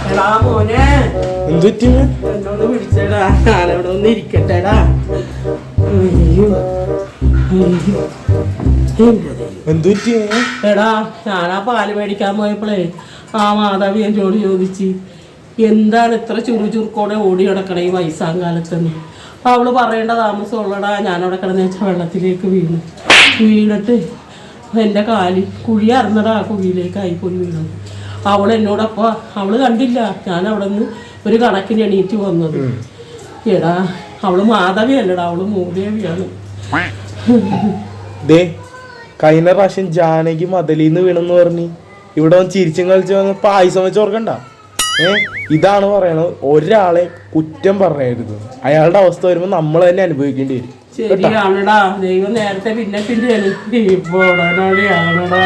എടാ മോനെ എന്നോട് വിളിച്ചേടാ, ഞാനവിടെ ഒന്ന് ഇരിക്കട്ടെടാ. എടാ ഞാനാ പാല് മേടിക്കാൻ പോയപ്പോഴേ ആ മാധവി എന്നോട് ചോദിച്ച് എന്താണ് ഇത്ര ചുറുചുറുക്കോടെ ഓടി കിടക്കണേ ഈ വയസ്സാം കാലത്തെന്ന്. അവള് പറയേണ്ട താമസമുള്ളടാ. ഞാനവിടെ കിടന്ന് വെച്ചാൽ വെള്ളത്തിലേക്ക് വീണിട്ട് എൻ്റെ കാല് കുഴി അറിഞ്ഞടാ, കുഴിയിലേക്ക് ആയിപ്പോയി വീണു. അവളെന്നോടപ്പോൾ അവള് കണ്ടില്ല ഞാൻ അവിടെ നിന്ന് ഒരു കണക്കിന് എണീറ്റ് വന്നത്. എടാ അവള് മാധവി അല്ലടാ, അവള് മൂദേവിയാണ്. കഴിഞ്ഞ പ്രാവശ്യം ജാനകി മതലിന്ന് വീണെന്ന് പറഞ്ഞ് ഇവിടെ ചിരിച്ചും കളിച്ച് വന്ന് പായസം വെച്ച് ഓർക്കണ്ട. ഇതാണ് പറയണത്, ഒരാളെ കുറ്റം പറയരുത്. അയാളുടെ അവസ്ഥ വരുമ്പോ നമ്മൾ തന്നെ അനുഭവിക്കേണ്ടി വരും. ശരിയാണടാ, ദൈവം നേരത്തെ പിന്നെ പിന്നെയാണ്. ഇപ്പോഴാണടാ